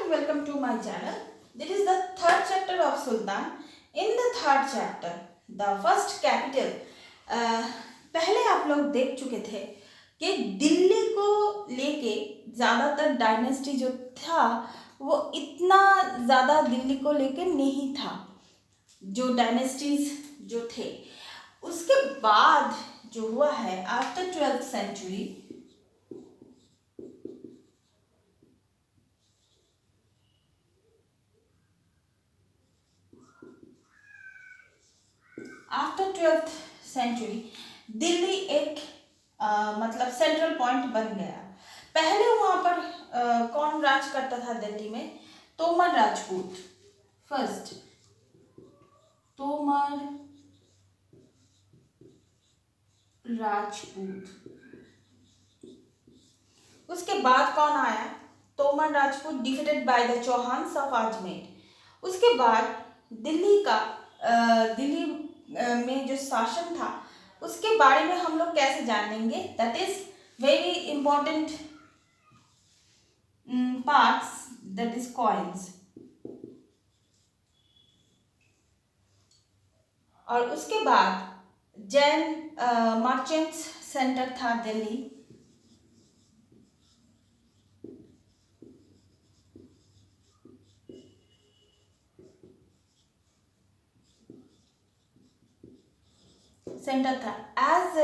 and welcome to my channel. This is the third chapter of Sultan. In the third chapter, the first capital. पहले आप लोग देख चुके थे कि दिल्ली को लेके ज़्यादातर डायनेस्टी जो था वो इतना ज़्यादा दिल्ली को लेके नहीं था, जो डायनेस्टीज जो थे। उसके बाद जो हुआ है after 12th century, after 12th century Delhi एक मतलब सेंट्रल पॉइंट बन गया। पहले वहाँ पर कौन राज करता था दिल्ली में? तोमर राजपूत। फर्स्ट तोमर राजपूत। उसके बाद कौन आया? Tomar Rajput defeated by the Chauhans of Ajmer. उसके बाद दिल्ली का दिल्ली में जो शासन था उसके बारे में हम लोग कैसे जानेंगे? That is very important parts, that is coins. और उसके बाद जैन मर्चेंट्स सेंटर था दिल्ली। सेंटर था as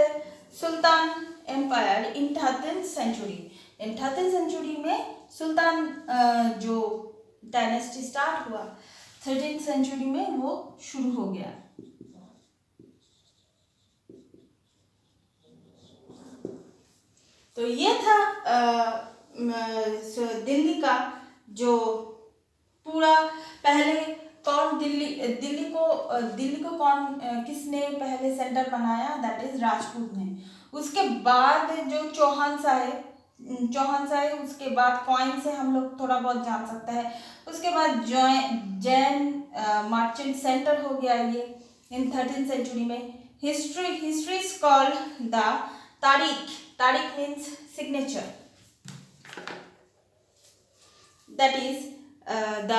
sultan empire in 13th century. In 13th century में सुल्तान जो डायनेस्टी स्टार्ट हुआ 13th सेंचुरी में वो शुरू हो गया। तो ये था दिल्ली का जो पूरा पहले कौन दिल्ली को कौन किसने पहले सेंटर बनाया? दैट इज राजपूत ने। उसके बाद जो चौहान आए उसके बाद कॉइन से हम लोग थोड़ा बहुत जान सकते हैं। उसके बाद जैन मर्चेंट सेंटर हो गया ये इन 13th सेंचुरी में। हिस्ट्री इज कॉल्ड द तारीख means signature, that is the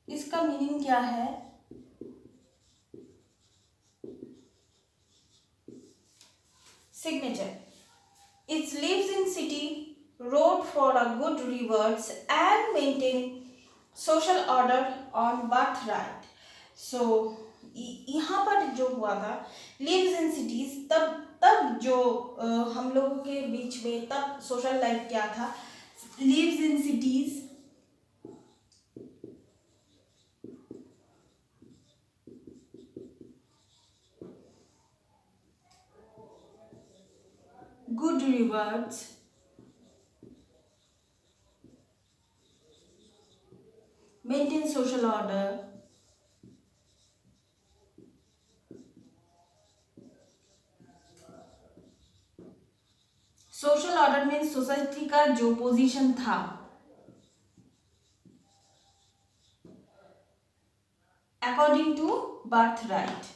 इसका मीनिंग क्या है? Signature. It lives in city, wrote for a good rewards and maintain social order on birthright. So यहाँ पर जो हुआ था lives in cities, तब जो हम लोगों के बीच में तब सोशल लाइफ क्या था? lives in cities, good rewards, maintain social order, social order में सोसाइटी का जो पोजीशन था अकॉर्डिंग टू बर्थ राइट।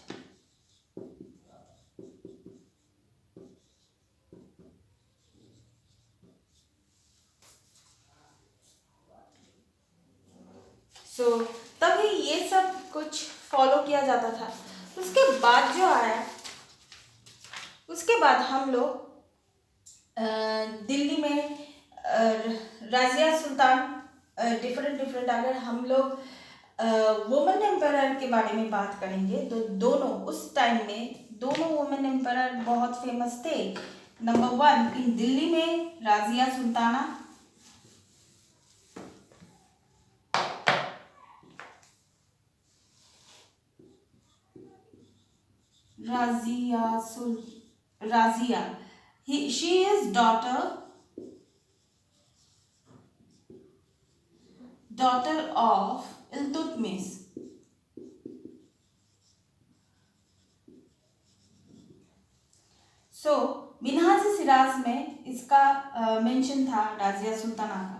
तभी ये सब कुछ फॉलो किया जाता था। उसके बाद जो आया, उसके बाद हम लोग दिल्ली में राजिया सुल्तान डिफरेंट अगर हम लोग वुमेन एम्पायर के बारे में बात करेंगे तो दोनों उस टाइम में दोनों वुमेन एम्पायर बहुत फेमस थे। नंबर 1 इन दिल्ली में राजिया Sultana, Razia. She is daughter of Iltutmish. Minhaj Siraj में इसका मेंशन था राजिया सुल्ताना का।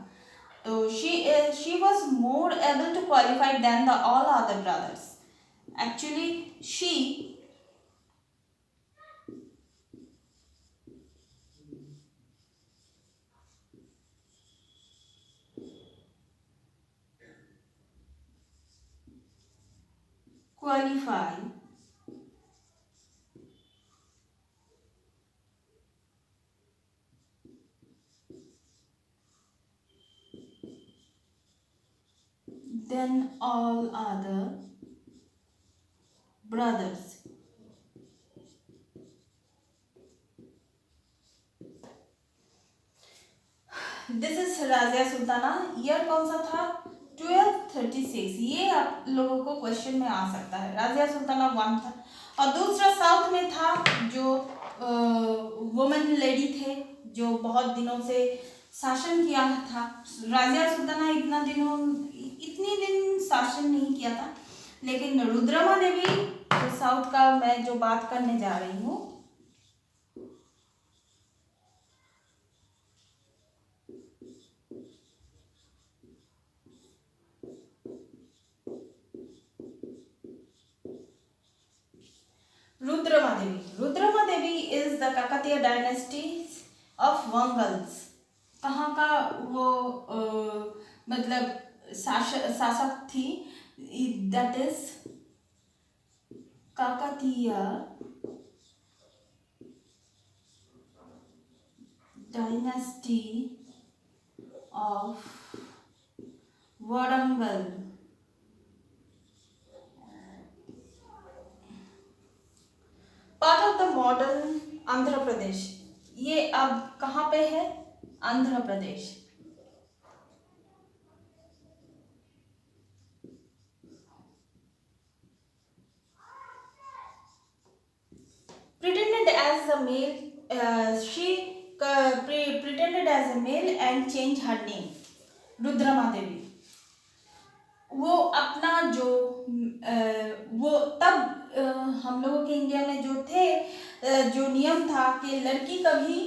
तो she was more able to qualify than the all other brothers. Actually, she qualified than all other brothers. This is Razia Sultana. Year कौन सा था? 1236. ये आप लोगों को क्वेश्चन में आ सकता है. राजिया सुल्ताना वन था. और दूसरा साउथ में था जो वुमेन लेडी थे जो बहुत दिनों से शासन किया था. राजिया सुल्ताना इतनी दिन शासन नहीं किया था, लेकिन रुद्रमा देवी जो साउथ का मैं जो बात करने जा रही हूँ, Rudrama Devi is the Kakatiya dynasty of Warangal. कहाँ का वो मतलब शासक थी? That is Kakatiya dynasty of Warangal. Part of the modern Andhra Pradesh. ये अब कहाँ पे है? Andhra Pradesh. Pretended as a male, she pretended as a male and changed her name. Rudrama देवी. वो अपना जो वो तब हम लोगों के इंडिया में जो थे जो नियम था कि लड़की कभी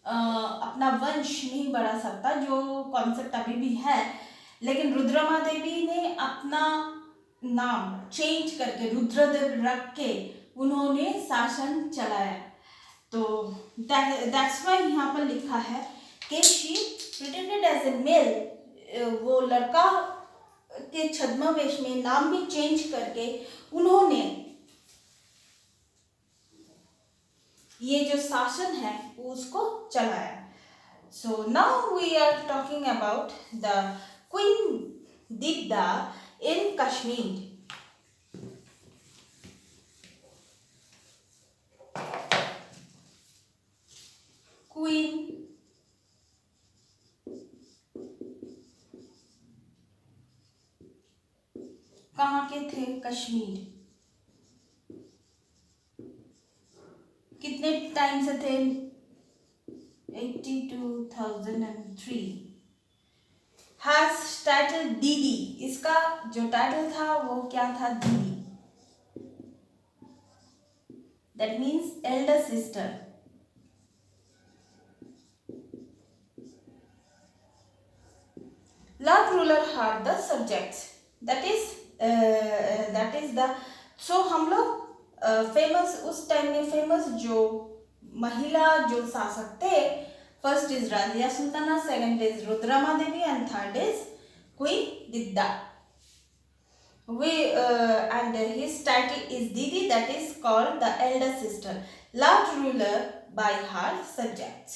अपना वंश नहीं बढ़ा सकता, जो कॉन्सेप्ट अभी भी है, लेकिन रुद्रमा देवी ने अपना नाम चेंज करके रुद्रदेव रख के उन्होंने शासन चलाया. तो दैट्स वाई यहाँ पर लिखा है कि she pretended as a male. वो लड़का के छद्मवेश में नाम भी चेंज करके उन्होंने ये जो शासन है उसको चलाया. So now we are talking about the queen Didda in Kashmir. Queen कहाँ के थे? कश्मीर. कितने टाइम से थे? 82,003. हैज टाइटल दीदी. इसका जो टाइटल था वो क्या था? दीदी. That means Elder sister. Lord ruler had the subjects. That is the. So हम लोग फेमस उस टाइम में फेमस जो महिला जो शासक थे, first is Razia Sultana, second is Rudrama Devi and third is queen Didda. And his title is Didi, that is called the elder sister, Lord ruler by her subjects.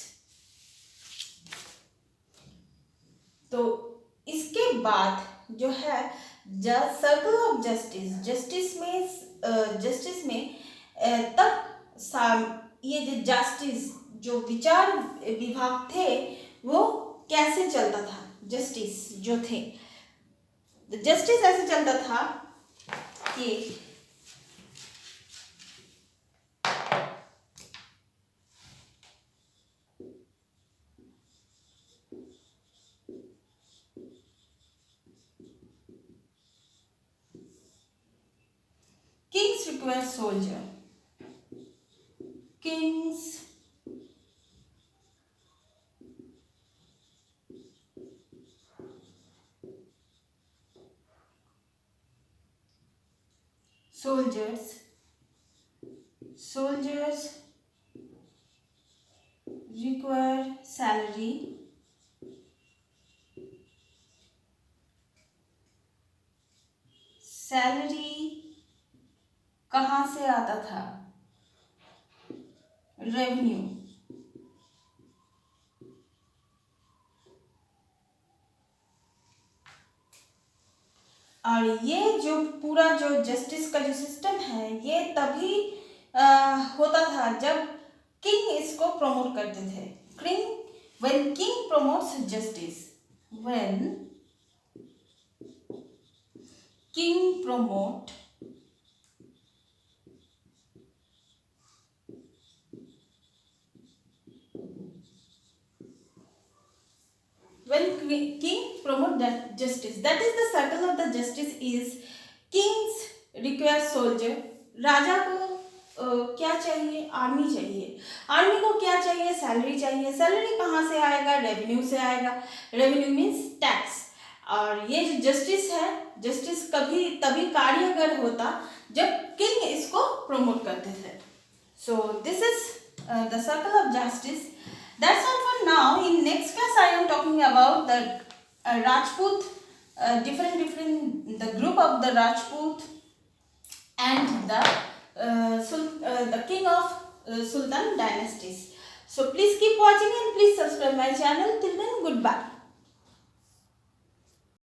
तो इसके बाद जो है सर्कल ऑफ जस्टिस. जस्टिस में तब ये जो जस्टिस जो विचार विभाग थे वो कैसे चलता था? जस्टिस जो थे, जस्टिस ऐसे चलता था कि kings require soldier. Kings soldiers require salary कहाँ से आता था? रेवेन्यू। और ये जो पूरा जो जस्टिस का जो सिस्टम है ये तभी होता था जब किंग इसको प्रमोट करते थे। When king promotes justice, when king promote justice, that is the circle of the justice is kings require soldier। राजा को क्या चाहिए? आर्मी चाहिए। आर्मी को क्या चाहिए? सैलरी चाहिए। सैलरी कहाँ से आएगा? रेवेन्यू से आएगा। Revenue means tax. और ये जो जस्टिस है, जस्टिस कभी तभी कार्यगर होता जब किंग इसको प्रमोट करते थे। So this is the circle of justice. That's all for now. In next class, I am talking about the Rajput, the group of the Rajput and the king of Sultan dynasties. So please keep watching and please subscribe my channel. Till then, goodbye.